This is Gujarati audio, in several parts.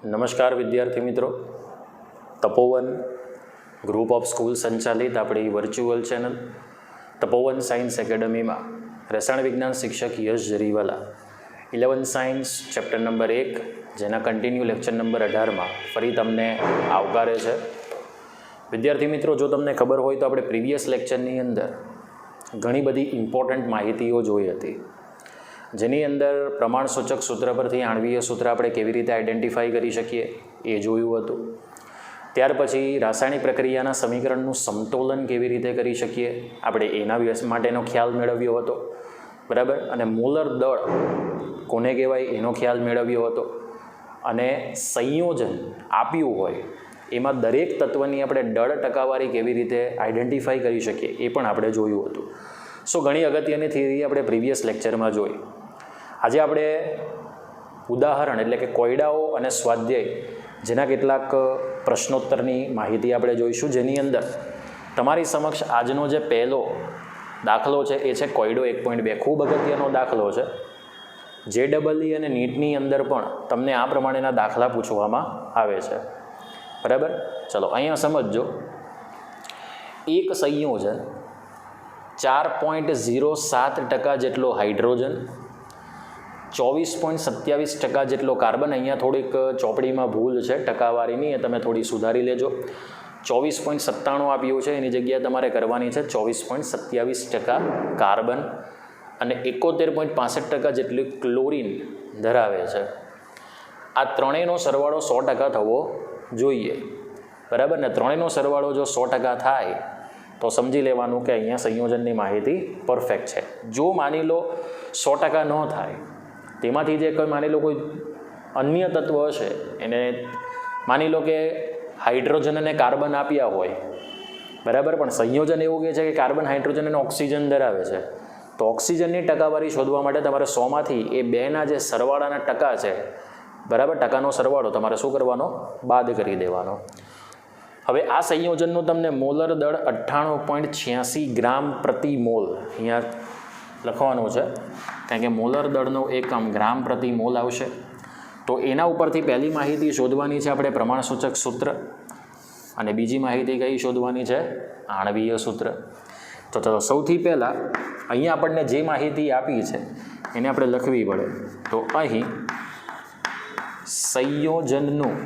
નમસ્કાર વિદ્યાર્થી મિત્રો, તપોવન ગ્રુપ ઓફ સ્કૂલ સંચાલિત આપણી વર્ચ્યુઅલ ચેનલ તપોવન સાયન્સ એકેડમીમાં રસાયણ વિજ્ઞાન શિક્ષક યશ જરીવાલા 11 સાયન્સ ચેપ્ટર નંબર 1 જેના કન્ટિન્યુ લેક્ચર નંબર 18માં ફરી તમને આવકારે છે. વિદ્યાર્થી મિત્રો, જો તમને ખબર હોય તો આપણે પ્રીવિયસ લેક્ચરની અંદર ઘણી બધી ઇમ્પોર્ટન્ટ માહિતીઓ જોઈ હતી, જેની અંદર પ્રમાણસૂચક સૂત્ર પરથી આણ્વીય સૂત્ર આપણે કેવી રીતે આઈડેન્ટિફાઈ કરી શકીએ એ જોયું હતું. ત્યાર પછી રાસાયણિક પ્રક્રિયાના સમીકરણનું સમતોલન કેવી રીતે કરી શકીએ આપણે એના માટેનો ખ્યાલ મેળવ્યો હતો, બરાબર. અને મોલર દળ કોને કહેવાય એનો ખ્યાલ મેળવ્યો હતો. અને સંયોજન આપ્યું હોય એમાં દરેક તત્વની આપણે દળ ટકાવારી કેવી રીતે આઈડેન્ટિફાઈ કરી શકીએ એ પણ આપણે જોયું હતું. સો ઘણી અગત્યની થિયરી આપણે પ્રીવિયસ લેક્ચરમાં જોઈ. આજે આપણે ઉદાહરણ એટલે કે કોયડાઓ અને સ્વાધ્યાય જેના કેટલાક પ્રશ્નોત્તરની માહિતી આપણે જોઈશું, જેની અંદર તમારી સમક્ષ આજનો જે પહેલો દાખલો છે એ છે કોયડો 1.2. ખૂબ અગત્યનો દાખલો છે. JEE અને નીટની અંદર પણ તમને આ પ્રમાણેના દાખલા પૂછવામાં આવે છે, બરાબર. ચલો અહીંયા સમજજો. એક સંયોજન 4.07% જેટલો હાઇડ્રોજન, 24.27% જેટલો કાર્બન. અહીંયા થોડીક ચોપડીમાં ભૂલ છે ટકાવારીની, એ તમે થોડી સુધારી લેજો. 24.97 આપ્યું છે, એની જગ્યાએ તમારે કરવાની છે 24.27% કાર્બન અને 71.65% જેટલી ક્લોરીન ધરાવે છે. આ ત્રણેયનો સરવાળો 100% થવો જોઈએ, બરાબર ને. ત્રણેયનો સરવાળો જો 100% થાય તો સમજી લેવાનું કે અહીંયા સંયોજનની માહિતી પરફેક્ટ છે. જો માની લો 100% ન થાય, તેમાંથી જે કોઈ માની લો કોઈ અન્ય તત્વ હશે, એને માની લો કે હાઇડ્રોજન અને કાર્બન આપ્યા હોય, બરાબર, પણ સંયોજન એવું કહે છે કે કાર્બન, હાઇડ્રોજન અને ઓક્સિજન ધરાવે છે, તો ઓક્સિજનની ટકાવારી શોધવા માટે તમારે 100માંથી એ બેના જે સરવાળાના ટકા છે, બરાબર, ટકાનો સરવાળો તમારે શું કરવાનો? બાદ કરી દેવાનો. હવે આ સંયોજનનું તમને મોલર દળ 98.86 ગ્રામ પ્રતિ મોલ અહીંયા લખવાનું છે, કારણ કે મોલર દળનો એકમ ગ્રામ પ્રતિ મોલ આવશે. તો એના ઉપરથી પહેલી માહિતી શોધવાની છે આપણે પ્રમાણસૂચક સૂત્ર, અને બીજી માહિતી કઈ શોધવાની છે? આણ્વીય સૂત્ર. તો ચલો સૌથી પહેલાં અહીંયા આપણને જે માહિતી આપી છે એને આપણે લખવી પડે. તો અહીં સંયોજનનું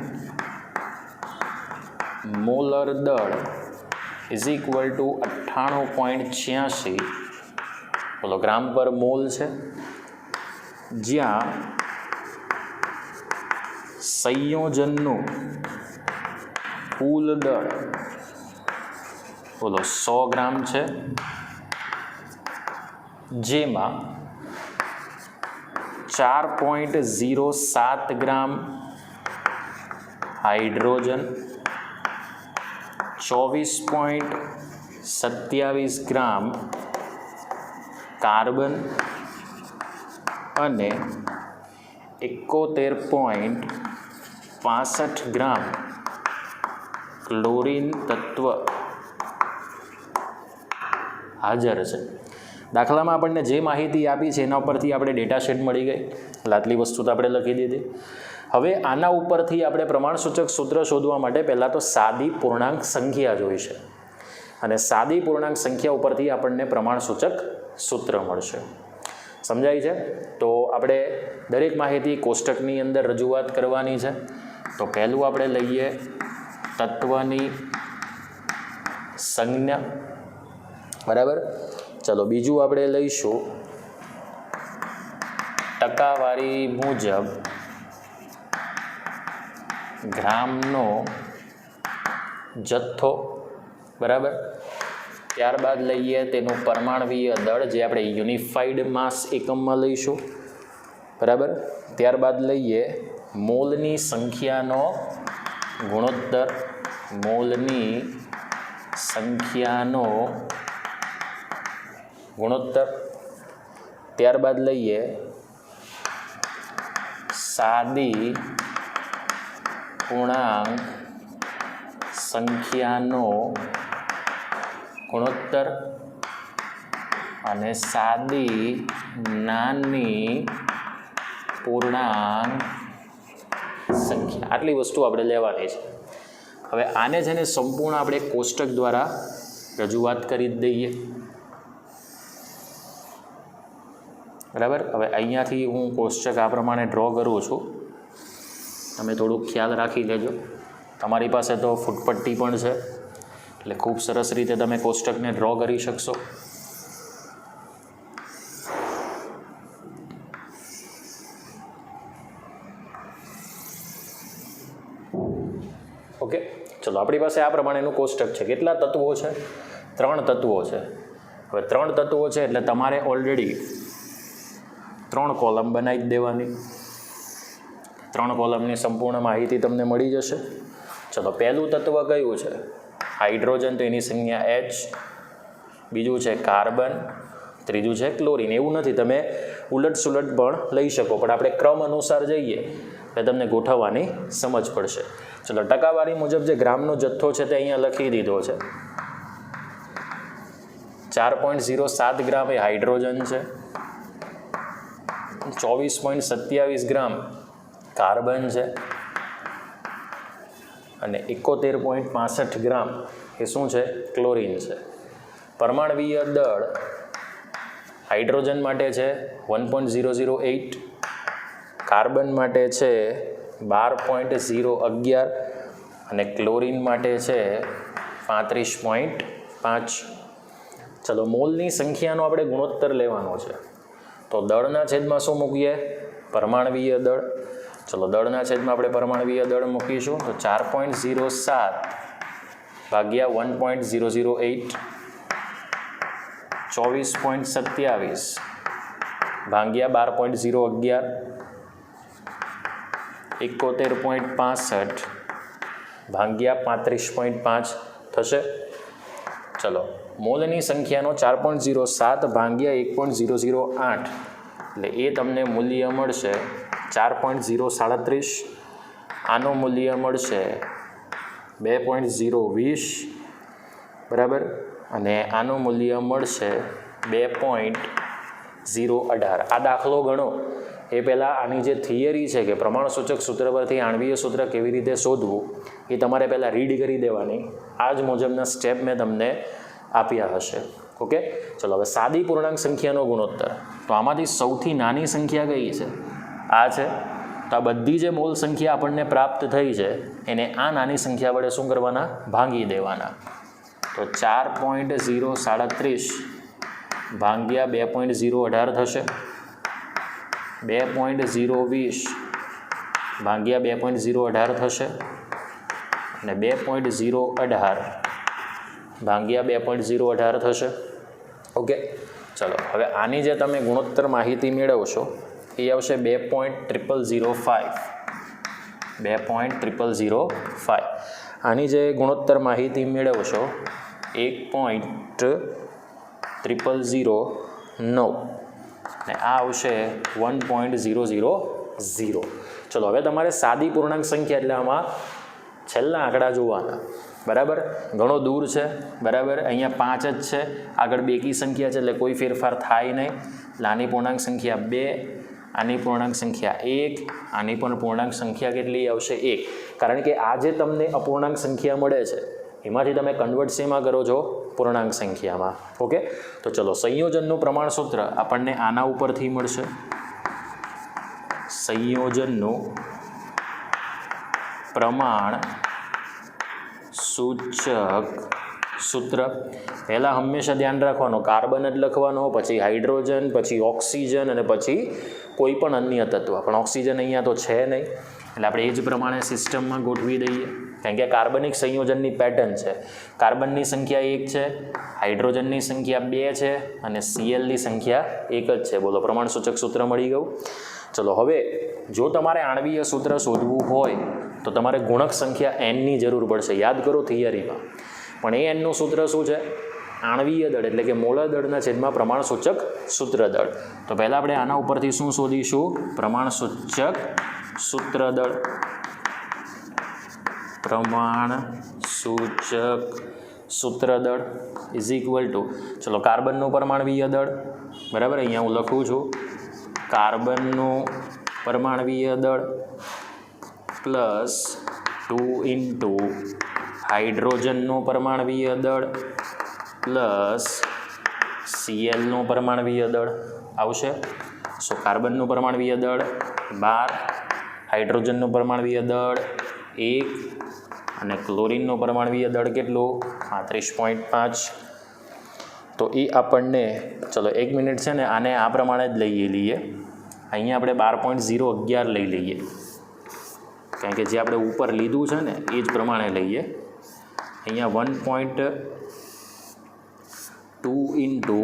મોલર દળ ઇઝ ઇક્વલ ટુ 98.86 બોલો ગ્રામ પર મોલ છે, જ્યાં સંયોજનનું કુલ દળ બોલો 100 ગ્રામ છે, જેમાં 4.07 ગ્રામ હાઇડ્રોજન, 24.27 ગ્રામ કાર્બન અને 71.65 ગ્રામ ક્લોરીન તત્વ હાજર છે. દાખલામાં આપણને જે માહિતી આપી છે એના ઉપરથી આપણે ડેટા શીટ મળી ગઈ, આટલી વસ્તુ તો આપણે લખી દીધી. હવે આના ઉપરથી આપણે પ્રમાણસૂચક સૂત્ર શોધવા માટે પહેલાં તો સાદી પૂર્ણાંક સંખ્યા જોઈશે, અને સાદી પૂર્ણાંક સંખ્યા ઉપરથી આપણને પ્રમાણસૂચક સૂત્ર મળશે. સમજાય છે? તો આપણે દરેક માહિતી કોષ્ટકની અંદર રજૂઆત કરવાની છે. તો પહેલું આપણે લઈએ તત્વની સંજ્ઞા, બરાબર. ચલો બીજું આપણે લઈશું ટકાવારી મુજબ ગ્રામનો જથ્થો, બરાબર. ત્યારબાદ લઈએ તેનું પરમાણ્વીય દળ, જે આપણે યુનિફાઈડ માસ એકમમાં લઈશું, બરાબર. ત્યારબાદ લઈએ મોલની સંખ્યાનો ગુણોત્તર, મોલની સંખ્યાનો ગુણોત્તર. ત્યારબાદ લઈએ સાદી પૂર્ણાંક સંખ્યાનો ગુણોત્તર અને સાદી નાની પૂર્ણાંક સંખ્યા, આટલી વસ્તુ આપણે લેવાની છે. હવે આને છે ને સંપૂર્ણ આપણે કોષ્ટક દ્વારા રજૂઆત કરી જ દઈએ. બરાબર. હવે અહીંયાથી હું કોષ્ટક આ પ્રમાણે ડ્રો કરું છું. તમે થોડુંક ખ્યાલ રાખી લેજો. તમારી પાસે તો ફૂટપટ્ટી પણ છે, એટલે ખૂબ સરસ રીતે તમે કોષ્ટકને ડ્રો કરી શકશો. ઓકે, ચલો આપણી પાસે આ પ્રમાણેનું કોષ્ટક છે. કેટલા તત્વો છે? 3 તત્વો છે. હવે 3 તત્વો છે એટલે તમારે ઓલરેડી 3 કોલમ બનાવી જ દેવાની. 3 કોલમની સંપૂર્ણ માહિતી તમને મળી જશે. ચલો, પહેલું તત્વ કયું છે? હાઇડ્રોજન, તો એની સંજ્ઞા H. બીજું છે કાર્બન, ત્રીજું છે ક્લોરીન. એવું નથી, તમે ઉલટ સુલટ પણ લઈ શકો, પણ આપણે ક્રમ અનુસાર જઈએ એટલે તમને ગોઠવવાની સમજ પડશે. ચલો, ટકાવારી મુજબ જે ગ્રામનો જથ્થો છે તે અહીંયા લખી દીધો છે. 4.07 ગ્રામ એ હાઇડ્રોજન છે, 24.27 ગ્રામ કાર્બન છે અને 71.65 ગ્રામ એ શું છે? ક્લોરીન છે. પરમાણવીય દળ હાઇડ્રોજન માટે છે 1.008, કાર્બન માટે છે 12.011 અને ક્લોરીન માટે છે 35.5. ચલો, મોલની સંખ્યાનો આપણે ગુણોત્તર લેવાનો છે, તો દળના છેદમાં શું મૂકીએ? પરમાણવીય દળ. ચલો, દળના છેદમાં આપણે પરમાણવીય દળ મૂકીશું, તો 4.07 ભાગ્યા 1.008, 24.27 ભાગ્યા 12.011, 71.65 ભાગ્યા 35.5 થશે. ચલો, મોલની સંખ્યાનો 4.07 ભાગ્યા 1.008 એટલે એ તમને મૂલ્ય મળશે 4.037. આનું મૂલ્ય મળશે 2.020, બરાબર, અને આનું મૂલ્ય મળશે 2.018. આ દાખલો ગણો એ પહેલાં આની જે થિયરી છે કે પ્રમાણસૂચક સૂત્ર પરથી આણ્વીય સૂત્ર કેવી રીતે શોધવું એ તમારે પહેલાં રીડ કરી દેવાની. આ જ મુજબના સ્ટેપ મેં તમને આપ્યા હશે. ઓકે, ચલો હવે સાદી પૂર્ણાંક સંખ્યાનો ગુણોત્તર. તો આમાંથી સૌથી નાની સંખ્યા કઈ છે? આ છે. તો આ બધી જે મોલ સંખ્યા આપણને પ્રાપ્ત થઈ છે એને આ નાની સંખ્યા વડે શું કરવાના? ભાંગી દેવાના. તો 4.037 ભાગ્યા 2.018 થશે, 2.020 ભાગ્યા 2.018 થશે અને 2.018 ભાગ્યા 2.018 થશે. ઓકે, ચલો હવે આની જે તમે ગુણોત્તર માહિતી મેળવશો એ આવશે 2.0005. 2.0005. આની જે ગુણોત્તર માહિતી મેળવશો 1.0009 અને આ આવશે 1.000. ચલો, હવે તમારે સાદી પૂર્ણાંક સંખ્યા એટલે આમાં છેલ્લા આંકડા જોવાના. બરાબર, ઘણો દૂર છે. બરાબર, અહીંયા 5 જ છે, આગળ બેકી સંખ્યા છે એટલે કોઈ ફેરફાર થાય નહીં. એટલે આની પૂર્ણાંક સંખ્યા 2, આની પૂર્ણાંક સંખ્યા 1, આની પણ પૂર્ણાંક સંખ્યા કેટલી આવશે? 1. કારણ કે આ જે તમને અપૂર્ણાંક સંખ્યા મળે છે એમાંથી તમે કન્વર્ટ શેમાં કરો છો? પૂર્ણાંક સંખ્યામાં. ઓકે, તો ચલો, સંયોજનનું પ્રમાણસૂત્ર આપણને આના ઉપરથી મળશે. સંયોજનનું પ્રમાણ સૂચક સૂત્ર પહેલાં હંમેશા ધ્યાન રાખવાનું, કાર્બન જ લખવાનો, પછી હાઇડ્રોજન, પછી ઓક્સિજન અને પછી કોઈ પણ અન્ય તત્વ. પણ ઓક્સિજન અહીંયા તો છે નહીં એટલે આપણે એ જ પ્રમાણે સિસ્ટમમાં ગોઠવી દઈએ. કારણ કે કાર્બનિક સંયોજનની પેટર્ન છે. કાર્બનની સંખ્યા 1 છે, હાઇડ્રોજનની સંખ્યા 2 છે અને સીએલની સંખ્યા 1 જ છે. બોલો, પ્રમાણસૂચક સૂત્ર મળી ગયું. ચલો, હવે જો તમારે આણ્વીય સૂત્ર શોધવું હોય તો તમારે ગુણક સંખ્યા nની જરૂર પડશે. યાદ કરો થિયરીમાં. પણ એ nનું સૂત્ર શું છે? આણ્વીય દળ એટલે કે મોલર દળના છેદમાં પ્રમાણસૂચક સૂત્ર દળ. તો પહેલાં આપણે આના ઉપરથી શું શોધીશું? પ્રમાણસૂચક સૂત્ર દળ. પ્રમાણસૂચક સૂત્ર દળ ઇઝ ઇક્વલ ટુ, ચલો, કાર્બનનું પરમાણવીય દળ. બરાબર, અહીંયા હું લખું છું કાર્બનનું પરમાણવીય દળ પ્લસ 2 ઇન્ટુ હાઇડ્રોજનનું પરમાણવીય દળ પ્લસ સીએલનું પરમાણવીય દળ આવશે. સો કાર્બનનું પરમાણવીય દળ 12, હાઇડ્રોજનનું પરમાણવીય દળ 1 અને ક્લોરીનનું પરમાણવીય દળ કેટલું 35.5. તો એ આપણને ચલો 1 મિનિટ છે ને આને આ પ્રમાણે જ લઈએ. અહીંયા આપણે 12.011 લઈ લઈએ, કારણ કે જે આપણે ઉપર લીધું છે ને એ જ પ્રમાણે લઈએ. અહીંયા 1.2 ઇન્ટુ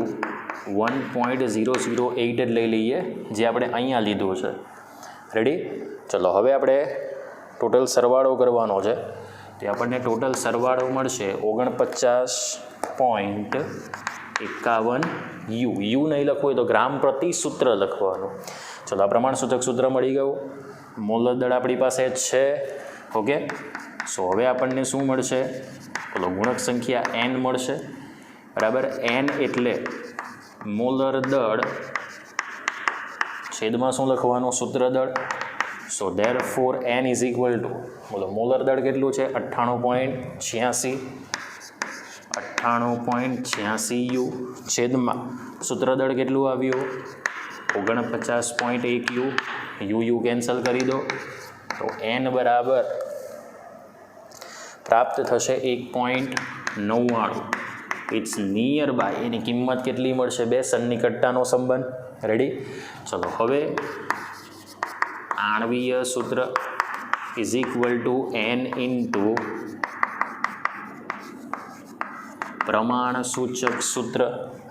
1.008 જ લઈ લઈએ, જે આપણે અહીંયા લીધું છે. રેડી? ચલો હવે આપણે ટોટલ સરવાળો કરવાનો છે. તે આપણને ટોટલ સરવાળો મળશે 49.51 યુ. યુ નહીં લખવું હોય તો ગ્રામ પ્રતિ સૂત્ર લખવાનું. ચલો આ પ્રમાણસૂચક સૂત્ર મળી ગયું. મોલર દળ આપણી પાસે છે. ઓકે, સો હવે આપણને શું મળશે? બોલો, ગુણક સંખ્યા એન મળશે. બરાબર, એન એટલે મોલર દળ છેદમાં શું લખવાનું? સૂત્ર દળ. So therefore N is equal to, બોલો મોલર દળ કેટલું છે? 98.86 યુ છેદમાં સૂત્ર દળ કેટલું આવ્યું? 49.1 યુ. યુ કેન્સલ કરી દો તો એન બરાબર પ્રાપ્ત થશે 1.99. It's near by. એની કિંમત કેટલી મળશે? 2 સન્નિકટતાનો સંબંધ. રેડી? ચલો હવે આણવીય સૂત્ર is equal to N into પ્રમાણસૂચક સૂત્ર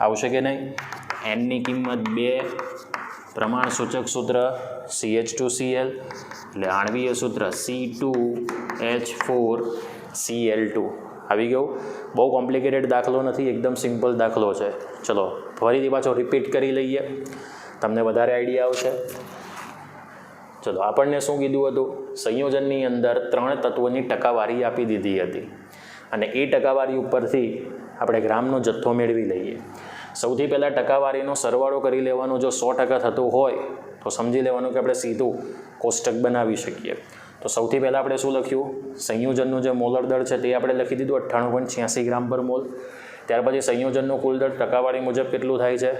આવશે કે નહીં? એનની કિંમત 2, પ્રમાણસૂચક સૂત્ર CH2Cl એટલે આણવીય સૂત્ર C2H4Cl2 આવી ગયું. બહુ કોમ્પ્લિકેટેડ દાખલો નથી, એકદમ સિમ્પલ દાખલો છે. ચલો ફરીથી પાછો રિપીટ કરી લઈએ, તમને વધારે આઈડિયા આવશે. ચલો આપણને શું કીધું હતું? સંયોજનની અંદર 3 તત્વોની ટકાવારી આપી દીધી હતી અને એ ટકાવારી ઉપરથી આપણે ગ્રામનો જથ્થો મેળવી લઈએ. સૌથી પહેલાં ટકાવારીનો સરવાળો કરી લેવાનો. જો 100% થતો હોય તો સમજી લેવાનું કે આપણે સીધું કોષ્ટક બનાવી શકીએ. તો સૌથી પહેલાં આપણે શું લખ્યું? સંયોજનનું જે મોલર દળ છે તે આપણે લખી દીધું 98.86 ગ્રામ પર મોલ. ત્યાર પછી સંયોજનનું કુલ દળ ટકાવારી મુજબ કેટલું થાય છે?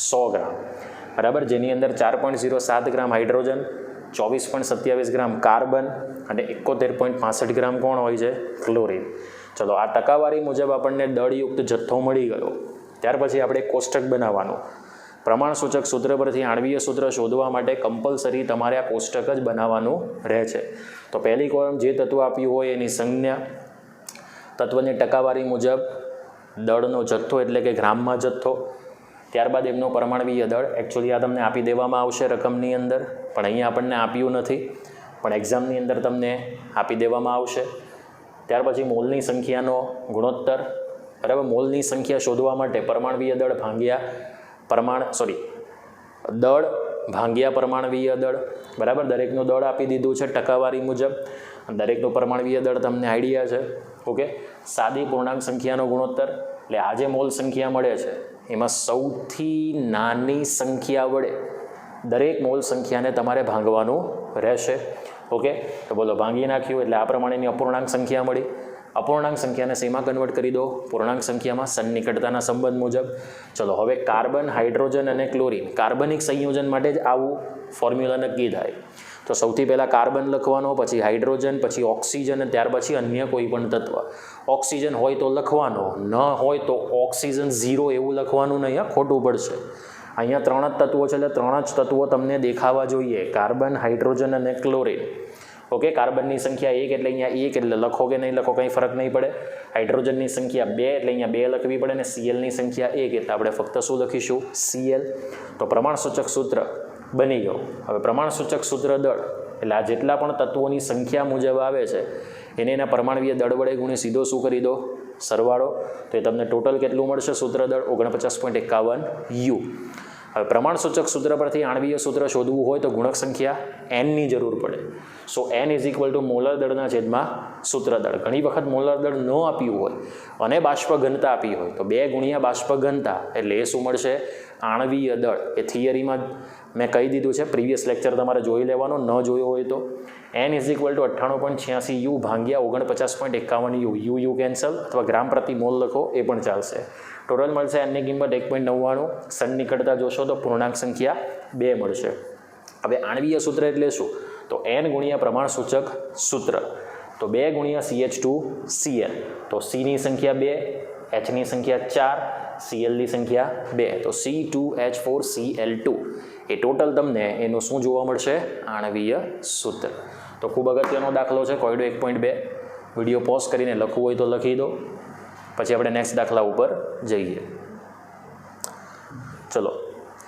100 ગ્રામ. બરાબર, જેની અંદર 4.07 ગ્રામ હાઇડ્રોજન, 24.27 ગ્રામ કાર્બન અને 71.65 ગ્રામ કોણ હોય છે? ક્લોરીન. ચલો આ ટકાવારી મુજબ આપણને દળયુક્ત જથ્થો મળી ગયો. ત્યાર પછી આપણે કોષ્ટક બનાવવાનું. પ્રમાણસૂચક સૂત્ર પરથી આણવીય સૂત્ર શોધવા માટે કમ્પલસરી તમારે આ કોષ્ટક જ બનાવવાનું રહે છે. તો પહેલી કોલમ જે તત્વ આપ્યું હોય એની સંજ્ઞા, તત્વની ટકાવારી મુજબ દળનો જથ્થો એટલે કે ગ્રામમાં જથ્થો, ત્યારબાદ એમનો પરમાણવીય દળ. એકચ્યુઅલી આ તમને આપી દેવામાં આવશે રકમની અંદર, પણ અહીંયા આપણને આપ્યું નથી, પણ એક્ઝામની અંદર તમને આપી દેવામાં આવશે. ત્યાર પછી મોલની સંખ્યાનો ગુણોત્તર. બરાબર, મોલની સંખ્યા શોધવા માટે પરમાણવીય દળ ભાંગ્યા દળ ભાંગ્યા પરમાણવીય દળ. બરાબર, દરેકનું દળ આપી દીધું છે ટકાવારી મુજબ, દરેકનું પરમાણવીય દળ તમને આઈડિયા છે. ઓકે, સાદી પૂર્ણાંક સંખ્યાનો ગુણોત્તર એટલે આ જે મોલ સંખ્યા મળે છે એમાં સૌથી નાની સંખ્યા વડે દરેક મોલ સંખ્યાને તમારે ભાંગવાનું રહેશે. ઓકે, તો બોલો ભાંગી નાખ્યું એટલે આ પ્રમાણેની અપૂર્ણાંક સંખ્યા મળી. અપૂર્ણાંક સંખ્યાને શેમાં કન્વર્ટ કરી દો? પૂર્ણાંક સંખ્યામાં સન્નિકટતાના સંબંધ મુજબ. ચલો હવે કાર્બન, હાઇડ્રોજન અને ક્લોરીન કાર્બનિક સંયોજન માટે જ આવું ફોર્મ્યુલા નક્કી થાય. તો સૌથી પહેલાં કાર્બન લખવાનો, પછી હાઇડ્રોજન, પછી ઓક્સિજન અને ત્યાર પછી અન્ય કોઈ પણ તત્વ. ઓક્સિજન હોય તો લખવાનો, ન હોય તો ઓક્સિજન 0 એવું લખવાનું નહીં, ખોટું પડશે. અહીંયા 3 જ તત્વો છે એટલે 3 જ તત્વો તમને દેખાવા જોઈએ: કાર્બન, હાઇડ્રોજન અને ક્લોરીન. ઓકે, કાર્બનની સંખ્યા 1 એટલે અહીંયા 1 એટલે લખો કે નહીં લખો કંઈ ફરક નહીં પડે. હાઇડ્રોજનની સંખ્યા 2 એટલે અહીંયા 2 લખવી પડે, અને સીએલની સંખ્યા 1 એટલે આપણે ફક્ત શું લખીશું? CL. તો પ્રમાણસૂચક સૂત્ર બની ગયું. હવે પ્રમાણસૂચક સૂત્ર દળ એટલે આ જેટલા પણ તત્વોની સંખ્યા મુજબ આવે છે એને એના પરમાણવીય દળ વડે ગુણી સીધો શું કરી દો? સરવાળો. તો એ તમને ટોટલ કેટલું મળશે? સૂત્ર દળ 49.51 યુ. હવે પ્રમાણસૂચક સૂત્ર પરથી આણવીય સૂત્ર શોધવું હોય તો ગુણક સંખ્યા એનની જરૂર પડે. So N is equal to molar દળના છેદમાં સૂત્ર દળ. ઘણી વખત મોલર દળ ન આપ્યું હોય અને બાષ્પ ઘનતા આપી હોય તો 2 ગુણ્યા બાષ્પ ઘનતા એટલે એ શું મળશે? આણવીય દળ. એ થિયરીમાં મેં કહી દીધું છે, પ્રીવિયસ લેક્ચર તમારે જોઈ લેવાનો, ન જોયો હોય તો. n is equal two 98.86 you ભાગ્યા 49.51 યુ યુ કેન્સલ, અથવા ગ્રામ પ્રતિ મોલ લખો એ પણ ચાલશે. ટોટલ મળશે એનની કિંમત 1.99. સન નીકળતા જોશો તો પૂર્ણાંક સંખ્યા 2 મળશે. હવે આણ્વીય સૂત્ર એટલે શું? તો n ગુણ્યા પ્રમાણ સૂચક સૂત્ર, તો 2 ગુણ્યા CH2Cl, તો Cની સંખ્યા 2, Hની સંખ્યા 4, Clની સંખ્યા 2, તો C2H4Cl2 એ ટોટલ તમને એનું શું જોવા મળશે? આણ્વીય સૂત્ર. તો ખૂબ અગત્યનો દાખલો છે કોયડો 1.2. વિડીયો પોઝ કરીને લખવું હોય તો લખી દો, પછી આપણે નેક્સ્ટ દાખલા ઉપર જઈએ. ચલો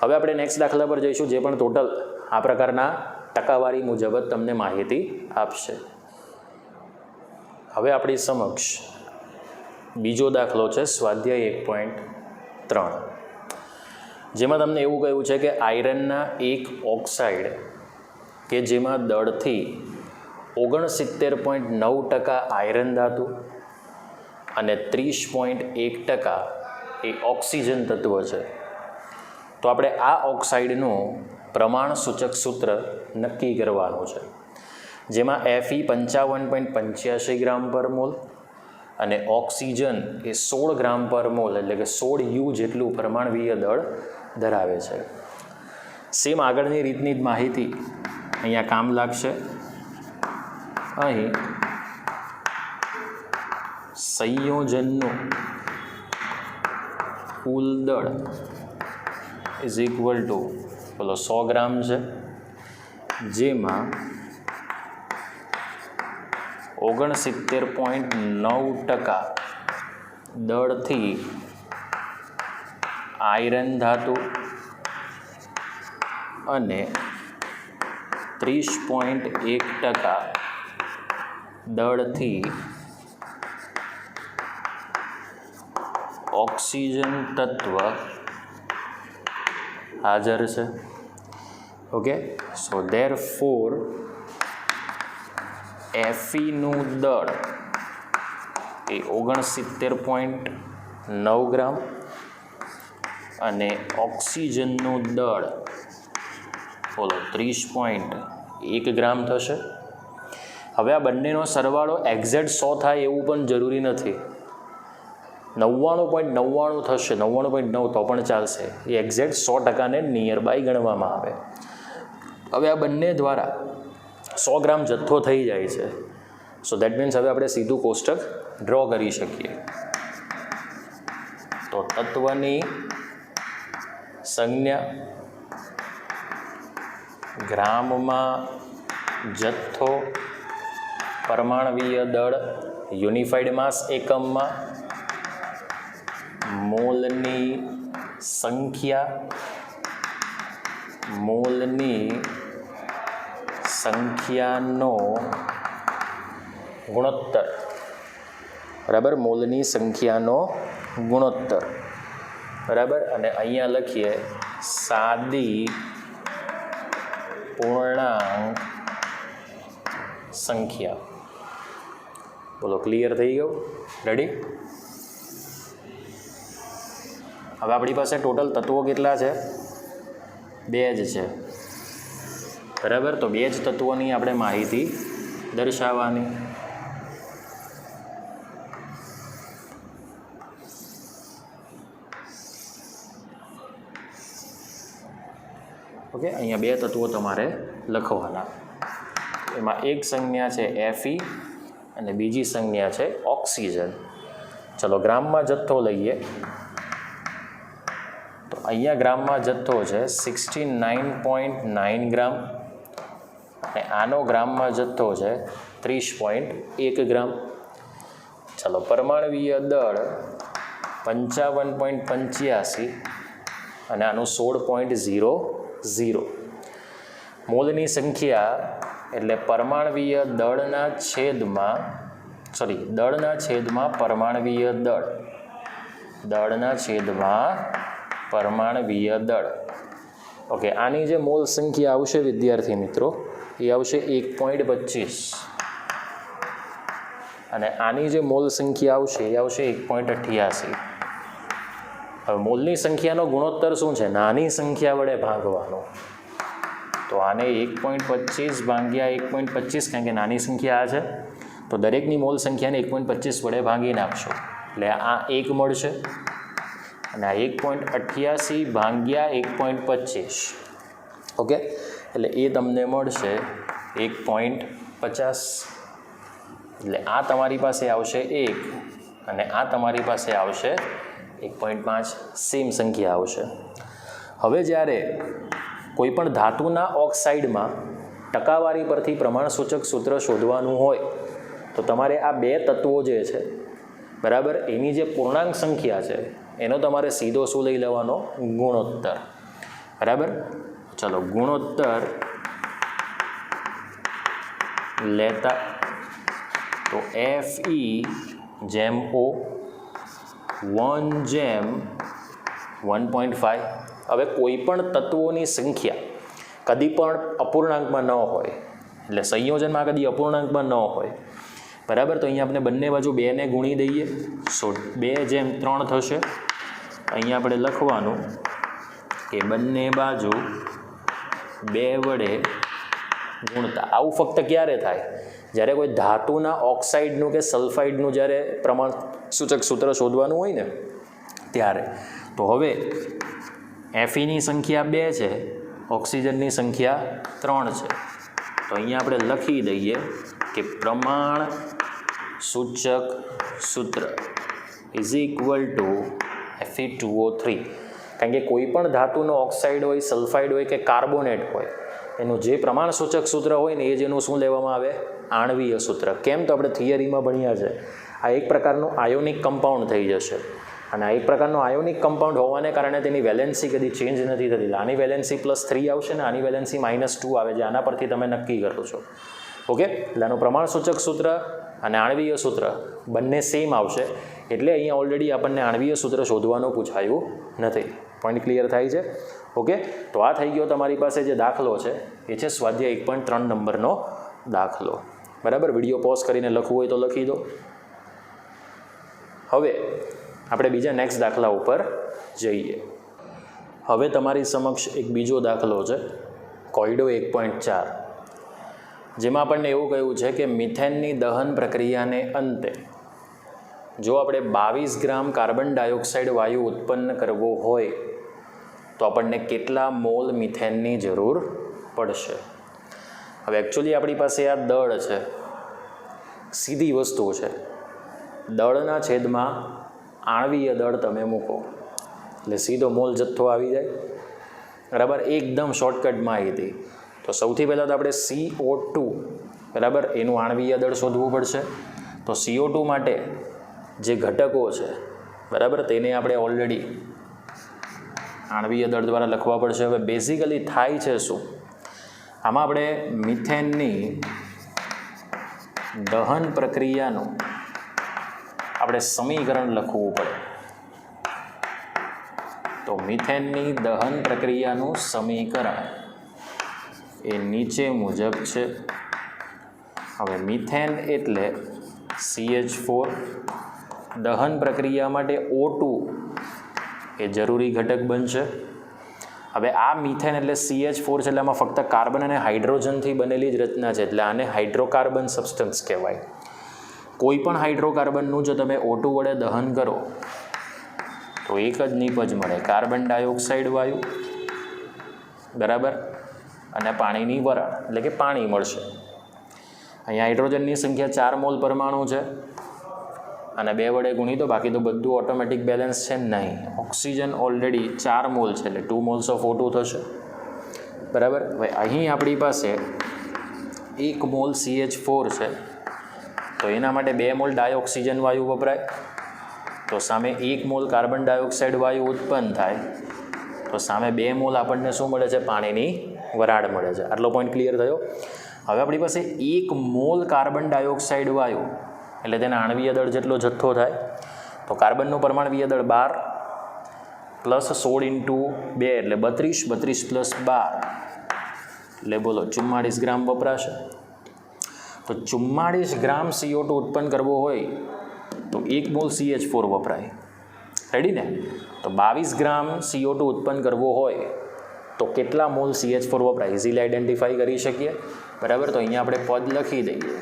હવે આપણે નેક્સ્ટ દાખલા પર જઈશું, જે પણ ટોટલ આ પ્રકારના ટકાવારી મુજબ જ તમને માહિતી આપશે. હવે આપણી સમક્ષ બીજો દાખલો છે સ્વાધ્યાય 1.3, જેમાં તમને એવું કહ્યું છે કે આયરનના એક ઓક્સાઇડ કે જેમાં દળથી 69.9% આયરન ધાતુ અને 30.1% એ ઓક્સિજન તત્વ છે. તો આપણે આ ઓક્સાઇડનું પ્રમાણ સૂચક સૂત્ર નક્કી કરવાનું છે, જેમાં Fe 55.85 ગ્રામ પર મોલ અને ઓક્સિજન એ 16 ગ્રામ પર મોલ, એટલે કે 16 યુ જેટલું પરમાણવીય દળ ધરાવે છે. સેમ આગળની રીતની જ માહિતી અહીંયા કામ લાગશે. અહીં સંયોજનનું કુલ દળ ઇઝ ઇક્વલ ટુ 100 ગ્રામ છે, જેમાં 69.9% દળથી આયરન ધાતુ અને 30.1% દળથી ઓક્સિજન તત્વ હાજર છે. ઓકે, સો ધેરફોર Feનું દળ એ 69.9 ગ્રામ અને ઓક્સિજનનું દળ 30.1 ગ્રામ થશે. હવે આ બંનેનો સરવાળો એક્ઝેક્ટ 100 થાય એવું પણ જરૂરી નથી. 99.99 થશે, 99.9 તો પણ ચાલશે. એ એક્ઝેક્ટ 100%ને નિયર બાય ગણવામાં આવે. હવે આ બંને દ્વારા 100 ગ્રામ જથ્થો થઈ જાય છે. સો દેટ મીન્સ હવે આપણે સીધું કોષ્ટક ડ્રો કરી શકીએ. તો તત્વની સંજ્ઞા, ગ્રામમાં જથ્થો, પરમાણવીય દળ યુનિફાઈડ માસ એકમમાં, મોલની સંખ્યાનો ગુણોત્તર, બરાબર, મોલની સંખ્યાનો ગુણોત્તર, બરાબર. અને અહીંયા લખીએ સાદી પૂર્ણાંક સંખ્યા. બોલો, ક્લિયર થઈ ગયું? રેડી? હવે આપણી પાસે ટોટલ તત્વો કેટલા છે? 2 જ છે, બરાબર. તો 2 જ તત્વોની આપણે માહિતી દર્શાવવાની. ઓકે, અહીંયા 2 તત્વો તમારે લખવાના. એમાં એક સંજ્ઞા છે Fe અને બીજી સંજ્ઞા છે ઓક્સિજન. ચલો ગ્રામમાં જથ્થો લઈએ. તો અહીંયા ગ્રામમાં જથ્થો છે 69.9 ગ્રામ અને આનો ગ્રામમાં જથ્થો છે 30.1 ગ્રામ. ચલો પરમાણવીય દળ 55.85 અને આનું 16.00. મોલની સંખ્યા એટલે પરમાણવીય દળના છેદમાં પરમાણવીય દળ. ઓકે, આની જે મોલ સંખ્યા આવશે વિદ્યાર્થી મિત્રો એ આવશે 1.25 અને આની જે મોલ સંખ્યા આવશે એ આવશે 1.88. હવે મોલની સંખ્યાનો ગુણોત્તર શું છે? નાની સંખ્યા વડે ભાગવાનો. તો આને 1.25 ભાગ્યા 1.25, કારણ કે નાની સંખ્યા આ છે, તો દરેકની મોલ સંખ્યાને 1.25 વડે ભાગી નાખશો એટલે આ 1 મળશે, અને આ 1.88 ભાગ્યા 1.25, ઓકે, એટલે એ તમને મળશે 1.50. એટલે આ તમારી પાસે આવશે 1 અને આ તમારી પાસે આવશે 1.5, સેમ સંખ્યા આવશે. હવે જ્યારે કોઈ પણ ધાતુના ઓક્સાઇડમાં ટકાવારી પરથી પ્રમાણસૂચક સૂત્ર શોધવાનું હોય તો તમારે આ બે તત્વો જે છે, બરાબર, એની જે પૂર્ણાંક સંખ્યા છે એનો તમારે સીધો શું લઈ લેવાનો? ગુણોત્તર. બરાબર, ચલો ગુણોત્તર લેતા તો Fe જેમ O 1:1.5. હવે કોઈ પણ તત્વોની સંખ્યા કદી પણ અપૂર્ણાંકમાં ન હોય, એટલે સંયોજનમાં કદી અપૂર્ણાંકમાં ન હોય, બરાબર, તો અહીંયા આપણે બંને બાજુ 2ને ગુણી દઈએ, સો 2:3 થશે. અહીંયા આપણે લખવાનું કે બંને બાજુ 2 વડે ગુણતા. આવું ફક્ત ક્યારે થાય? જ્યારે કોઈ ધાતુના ઓક્સાઇડનું કે સલ્ફાઇડનું જ્યારે પ્રમાણસૂચક સૂત્ર શોધવાનું હોય ને ત્યારે. તો હવે Feની સંખ્યા 2 છે, ઓક્સિજનની સંખ્યા 3 છે, તો અહીંયા આપણે લખી દઈએ કે પ્રમાણસૂચક સૂત્ર ઇઝ ઇક્વલ ટુ Fe2O3. કારણ કે કોઈ પણ ધાતુનો ઓક્સાઇડ હોય, સલ્ફાઇડ હોય કે કાર્બોનેટ હોય, એનું જે પ્રમાણસૂચક સૂત્ર હોય ને એ જ એનું શું લેવામાં આવે? આણ્વીય સૂત્ર. કેમ? તો આપણે થિયરીમાં ભણ્યા છે, આ એક પ્રકારનું આયોનિક કમ્પાઉન્ડ થઈ જશે, અને આ એક પ્રકારનું આયોનિક કમ્પાઉન્ડ હોવાને કારણે તેની વેલેન્સી કદી ચેન્જ નથી થતી. આની વેલેન્સી +3 આવશે ને આની વેલેન્સી -2 આવે છે. આના પરથી તમે નક્કી કરો છો, ઓકે. એટલે આનું પ્રમાણસૂચક સૂત્ર અને આણ્વીય સૂત્ર બંને સેમ આવશે, એટલે અહીંયા ઓલરેડી આપણને આણ્વીય સૂત્ર શોધવાનું પૂછાયું નથી. પોઈન્ટ ક્લિયર થાય છે? ઓકે, તો આ થઈ ગયો તમારી પાસે જે દાખલો છે એ છે સ્વાધ્યાય 1.3 નંબરનો દાખલો. બરાબર, વિડીયો પોઝ કરીને લખવું હોય તો લખી દો. હવે આપણે બીજા નેક્સ્ટ દાખલા ઉપર જઈએ. હવે તમારી સમક્ષ એક બીજો દાખલો છે, કોયડો 1.4, જેમાં આપણને એવું કહ્યું છે કે મિથેનની દહન પ્રક્રિયાને અંતે જો આપણે 22 ગ્રામ કાર્બન ડાયોક્સાઇડ વાયુ ઉત્પન્ન કરવો હોય તો આપણને કેટલા મોલ મિથેનની જરૂર પડશે? હવે એકચ્યુઅલી આપણી પાસે આ દળ છે, સીધી વસ્તુ છે. દળના છેદમાં આણ્વીય દળ તમે મૂકો એટલે સીધો મોલ જથ્થો આવી જાય, બરાબર, એકદમ શોર્ટકટ માહિતી. તો સૌથી પહેલાં તો આપણે CO2, બરાબર, એનું આણ્વીય દળ શોધવું પડશે. તો CO2 માટે જે ઘટકો છે, બરાબર, તેને આપણે ઓલરેડી આણ્વીય દળ દ્વારા લખવા પડશે. હવે બેઝિકલી થાય છે શું? આમાં આપણે મિથેનની દહન પ્રક્રિયાનું આપણે સમીકરણ લખવું પડે. તો મિથેનની દહન પ્રક્રિયાનું સમીકરણ એ નીચે મુજબ છે. હવે મિથેન એટલે CH4, દહન પ્રક્રિયા માટે O2 એ જરૂરી ઘટક બનશે. હવે આ મિથેન એટલે CH4 છે, એટલે આમાં ફક્ત કાર્બન અને હાઇડ્રોજનથી બનેલી જ રચના છે, એટલે આને હાઇડ્રોકાર્બન સબસ્ટન્સ કહેવાય. કોઈ પણ હાઇડ્રોકાર્બનનું જો તમે O2 વડે દહન કરો તો એક જ નિપજ મળે, કાર્બન ડાયોક્સાઇડ વાયુ, બરાબર, અને પાણીની વરાળ, એટલે કે પાણી મળશે. અહીંયા હાઇડ્રોજનની સંખ્યા 4 મોલ પરમાણુ છે, અને 2 વડે ગુણી દો, બાકી તો બધું ઓટોમેટિક બેલેન્સ છે. નહીં, ઓક્સિજન ઓલરેડી 4 મોલ છે, એટલે 2 મોલ્સ ઓફ O2 થશે, બરાબર. હવે અહીં આપણી પાસે 1 મોલ CH4 છે, તો એના માટે 2 મોલ ડાયોક્સિજન વાયુ વપરાય, તો સામે 1 મોલ કાર્બન ડાયોક્સાઇડ વાયુ ઉત્પન્ન થાય, તો સામે 2 મોલ આપણને શું મળે છે? પાણીની વરાળ મળે છે. આટલો પોઈન્ટ ક્લિયર થયો? હવે આપણી પાસે 1 મોલ કાર્બન ડાયોક્સાઇડ વાયુ એટલે તેના આણ્વીય દળ જેટલો જથ્થો થાય. તો કાર્બનનું પરમાણ્વીય દળ 12 + 16 × 2 એટલે 32, 32 + 12 એટલે બોલો 44 ગ્રામ વપરાશે. તો 44 ગ્રામ CO2 ઉત્પન્ન કરવો હોય તો 1 મોલ CH4 વપરાય. રેડી ને? તો 22 ગ્રામ CO2 ઉત્પન્ન કરવો હોય તો કેટલા મોલ CH4 વપરાય ઇઝીલી આઈડેન્ટિફાઈ કરી શકીએ, બરાબર. તો અહીંયા આપણે પદ લખી દઈએ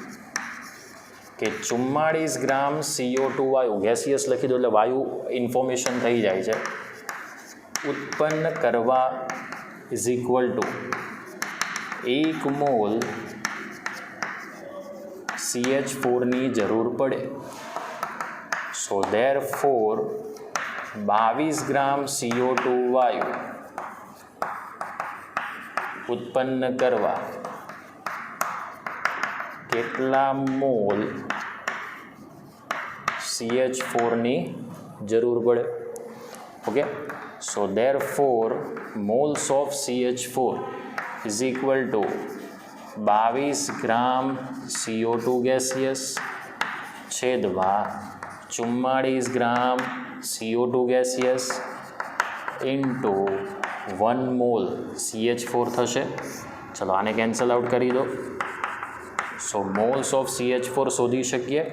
કે 44 ગ્રામ CO2 વાયુ, ગેસિયસ લખી દો એટલે વાયુ ઇન્ફોર્મેશન થઈ જાય છે, ઉત્પન્ન કરવા is equal two 1 mall CH4 ની જરૂર પડે. સો ધેરફોર 22 ગ્રામ CO2 વાયુ ઉત્પન્ન કરવા કેટલા મોલ CH4 ની જરૂર પડે. Okay, so therefore moles of CH4 is equal to 22 gram CO2 gaseous છેદમાં 44 ગ્રામ CO2 gaseous into 1 mall CH4 થશે. ચલો આને કેન્સલ આઉટ કરી દો. સો મોલ્સ ઓફ CH4 શોધી શકીએ,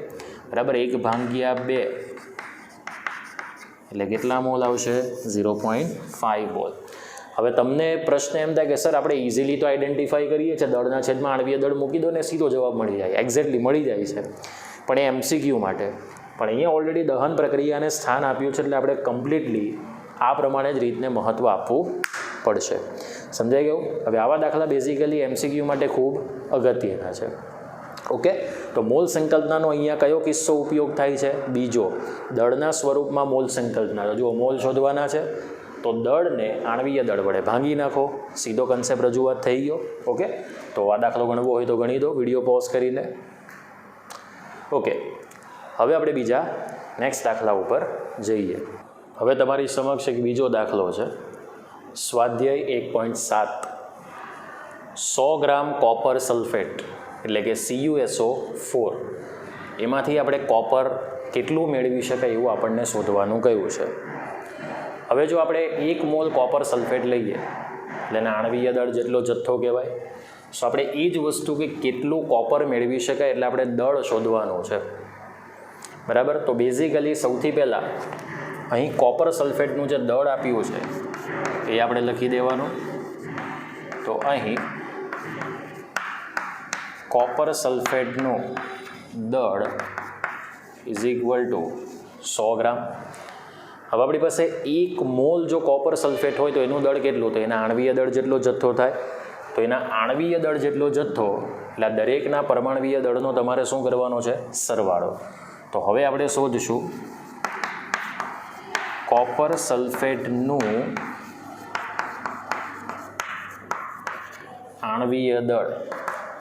બરાબર. 1/2 એટલે કેટલા મોલ આવશે? 0.5 મોલ. હવે તમને પ્રશ્ન એમ થાય કે સર આપણે ઇઝીલી તો આઈડેન્ટિફાઈ કરીએ છીએ, દળના છેદમાં આણવીય દળ મૂકી દો ને સીધો જવાબ મળી જાય, એક્ઝેક્ટલી મળી જાય છે, પણ એ MCQ માટે. પણ અહીંયા ઓલરેડી દહન પ્રક્રિયાને સ્થાન આપ્યું છે એટલે આપણે કમ્પ્લીટલી આ પ્રમાણે જ રીતને મહત્ત્વ આપવું પડશે. સમજાઈ ગયું? હવે આવા દાખલા બેઝિકલી MCQ માટે ખૂબ અગત્યના છે. ઓકે, તો મોલ સંકલ્પનાનો અહીંયા કયો કિસ્સો ઉપયોગ થાય છે? બીજો, દળના સ્વરૂપમાં મોલ સંકલ્પના. જો મોલ શોધવાના છે તો દળને આણવીય દળ વડે ભાંગી નાખો, સીધો કન્સેપ્ટ રજૂઆત થઈ ગયો. ઓકે, તો આ દાખલો ગણવો હોય તો ગણી દો વિડીયો પોઝ કરીને. ઓકે, હવે આપણે બીજા નેક્સ્ટ દાખલા ઉપર જઈએ. હવે તમારી સમક્ષ એક બીજો દાખલો છે, સ્વાધ્યાય 1.7. 100 ગ્રામ કોપર સલ્ફેટ એટલે કે CuSO4, એમાંથી આપણે કોપર કેટલું મેળવી શકાય એવું આપણને શોધવાનું કહ્યું છે. હવે જો આપણે 1 મોલ કોપર સલ્ફેટ લઈએ એટલે એને આણવીય દળ જેટલો જથ્થો કહેવાય. સો આપણે એ જ વસ્તુ કે કેટલું કોપર મેળવી શકાય એટલે આપણે દળ શોધવાનું છે, બરાબર. તો બેઝિકલી સૌથી પહેલાં અહીં કોપર સલ્ફેટનું જે દળ આપ્યું છે એ આપણે લખી દેવાનું. તો અહીં કોપર સલ્ફેટનું દળ ઇઝ ઇક્વલ ટુ 100 ગ્રામ. હવે આપણી પાસે 1 મોલ જો કોપર સલ્ફેટ હોય તો એનું દળ કેટલું? તો એના આણવીય દળ જેટલો જથ્થો થાય. તો એના આણવીય દળ જેટલો જથ્થો એટલે દરેકના પરમાણવીય દળનો તમારે શું કરવાનો છે? સરવાળો. તો હવે આપણે શોધશું કોપર સલ્ફેટનું આણવીય દળ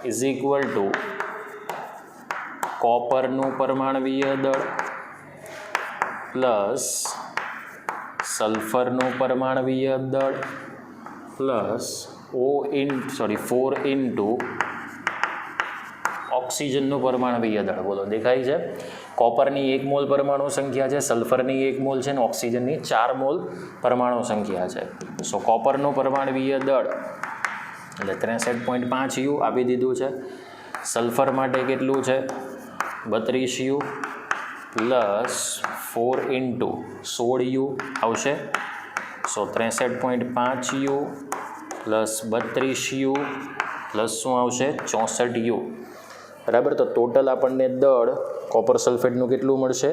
ઇઝ ઇક્વલ ટુ કોપરનું પરમાણવીય દળ પ્લસ સલ્ફરનું પરમાણવીય દળ પ્લસ 4 ઇન્ટુ ઓક્સિજનનું પરમાણવીય દળ. બોલો, દેખાય છે? કોપરની 1 મોલ પરમાણુ સંખ્યા છે, સલ્ફરની 1 મોલ છે, અને ઓક્સિજનની 4 મોલ પરમાણુ સંખ્યા છે. સો કોપરનું પરમાણવીય દળ એટલે 63.5 U આપી દીધું છે. સલ્ફર માટે કેટલું છે? 32 U પ્લસ 4 ઇન્ટુ 16 U આવશે. સો 63.5 U પ્લસ 32 U પ્લસ શું આવશે? 64 U, બરાબર. તો ટોટલ આપણને દળ કોપર સલ્ફેટનું કેટલું મળશે?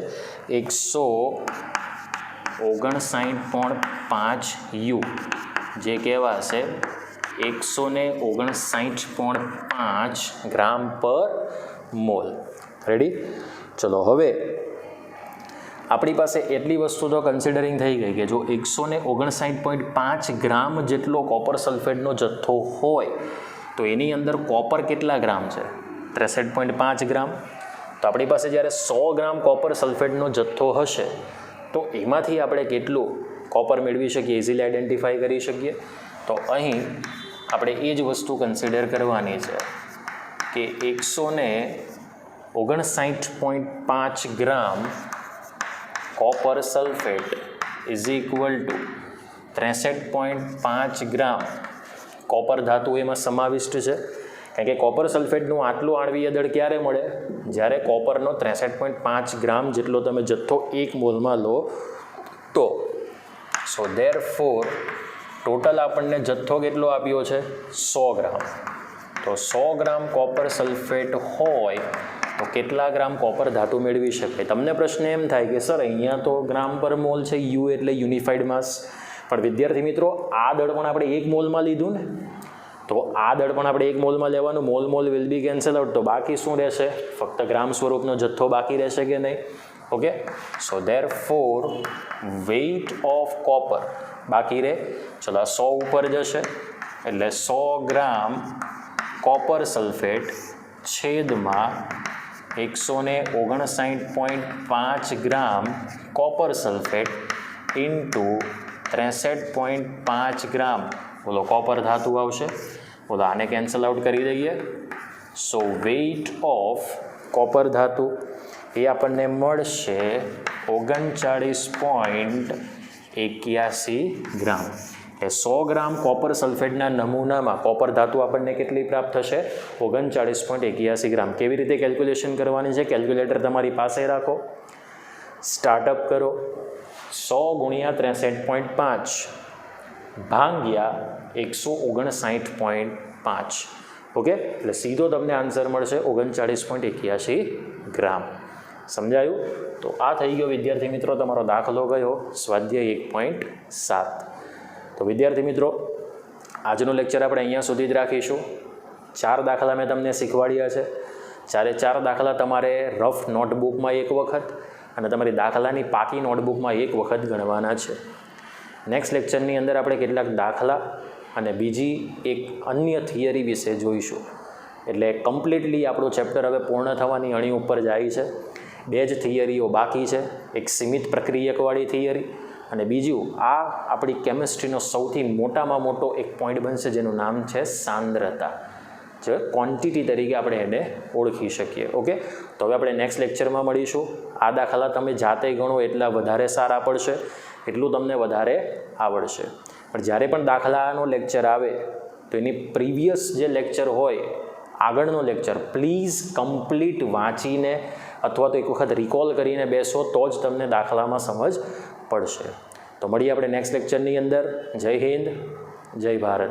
159.5 U, જે કહેવાશે 159.5 ગ્રામ પર મોલ. રેડી? ચલો, હવે આપણી પાસે એટલી વસ્તુ તો કન્સિડરિંગ થઈ ગઈ કે જો 159.5 ગ્રામ જેટલો કોપર સલ્ફેટનો જથ્થો હોય તો એની અંદર કોપર કેટલા ગ્રામ છે? 63.5 ગ્રામ. તો આપણી પાસે જ્યારે 100 ગ્રામ કોપર સલ્ફેટનો જથ્થો હશે તો એમાંથી આપણે કેટલું કોપર મેળવી શકીએ, ઇઝીલી આઈડેન્ટિફાઈ કરી શકીએ. તો અહીં આપણે એ જ વસ્તુ કન્સિડર કરવાની છે કે 159.5 gram copper sulphate is equal to 63.5 gram copper ધાતુ એમાં સમાવિષ્ટ છે. કારણ કે કોપર સલ્ફેટનું આટલું આણવીય દળ ક્યારે મળે? જ્યારે કોપરનો 63.5 ગ્રામ જેટલો તમે જથ્થો 1 મોલમાં લો તો. સો ધેરફોર ટોટલ આપણને જથ્થો કેટલો આપ્યો છે 100 ગ્રામ. તો 100 ગ્રામ કોપર સલ્ફેટ હોય તો કેટલા ગ્રામ કોપર ધાતુ મેળવી શકાય? તમને પ્રશ્ન એમ થાય કે સર અહીંયા તો ગ્રામ પર મોલ છે, યુ એટલે યુનિફાઈડ માસ, પણ વિદ્યાર્થી મિત્રો આ દળ પણ આપણે 1 મોલમાં લીધું ને, તો આ દળ પણ આપણે 1 મોલમાં લેવાનું, mall will be cancel out, તો બાકી શું રહેશે? ફક્ત ગ્રામ સ્વરૂપનો જથ્થો બાકી રહેશે કે નહીં? Okay, so therefore weight of copper બાકી રહે. ચલો 100 ઉપર જશે એટલે 100 ગ્રામ કોપર સલ્ફેટ છેદમાં 159.5 ગ્રામ કોપર સલ્ફેટ ઇન્ટુ 63.5 ગ્રામ બોલો કોપર ધાતુ આવશે. બોલો આને કેન્સલ આઉટ કરી દઈએ. સો વેઇટ ઓફ કોપર ધાતુ એ આપણને મળશે 39.81 ગ્રામ. એ 100 ગ્રામ કોપર સલ્ફેટના નમૂનામાં કોપર ધાતુ આપણને કેટલી પ્રાપ્ત થશે? 39.81 ગ્રામ. કેવી રીતે કેલ્ક્યુલેશન કરવાની છે? કેલ્ક્યુલેટર તમારી પાસે રાખો, સ્ટાર્ટઅપ કરો, 100 ગુણ્યા 63.5 ભાગ્યા 159.5. ઓકે, એટલે સીધો તમને આન્સર મળશે 39.81 ગ્રામ. સમજાયું? તો આ થઈ ગયો વિદ્યાર્થી મિત્રો તમારો દાખલો કયો? સ્વાધ્યાય 1.7. તો વિદ્યાર્થી મિત્રો આજનું લેક્ચર આપણે અહીંયા સુધી જ રાખીશું. 4 દાખલા મેં તમને શીખવાડ્યા છે. 4 દાખલા તમારે રફ નોટબુકમાં એક વખત અને તમારી દાખલાની પાકી નોટબુકમાં એક વખત ગણવાના છે. નેક્સ્ટ લેક્ચરની અંદર આપણે કેટલાક દાખલા અને બીજી એક અન્ય થિયરી વિશે જોઈશું. એટલે કમ્પ્લીટલી આપણું ચેપ્ટર હવે પૂર્ણ થવાની અણી ઉપર જાય છે. 2 જ થિયરીઓ બાકી છે. એક સીમિત પ્રક્રિયકવાળી થિયરી અને બીજું આ આપણી કેમિસ્ટ્રીનો સૌથી મોટામાં મોટો એક પોઈન્ટ બનશે જેનું નામ છે સાંદ્રતા, જે ક્વોન્ટિટી તરીકે આપણે એને ઓળખી શકીએ. ઓકે, તો હવે આપણે નેક્સ્ટ લેક્ચરમાં મળીશું. આ દાખલા તમે જાતે ગણો એટલા વધારે સારા પડશે, એટલું તમને વધારે આવડશે. પણ જ્યારે પણ દાખલાનો લેક્ચર આવે તો એની પ્રીવિયસ જે લેક્ચર હોય આગળનો લેક્ચર પ્લીઝ કમ્પ્લીટ વાંચીને અથવા તો એક વખત રિકોલ કરીને બેસો તો જ તમને દાખલામાં સમજ પડશે. તો મળીએ આપણે નેક્સ્ટ લેક્ચરની અંદર. જય હિન્દ, જય ભારત.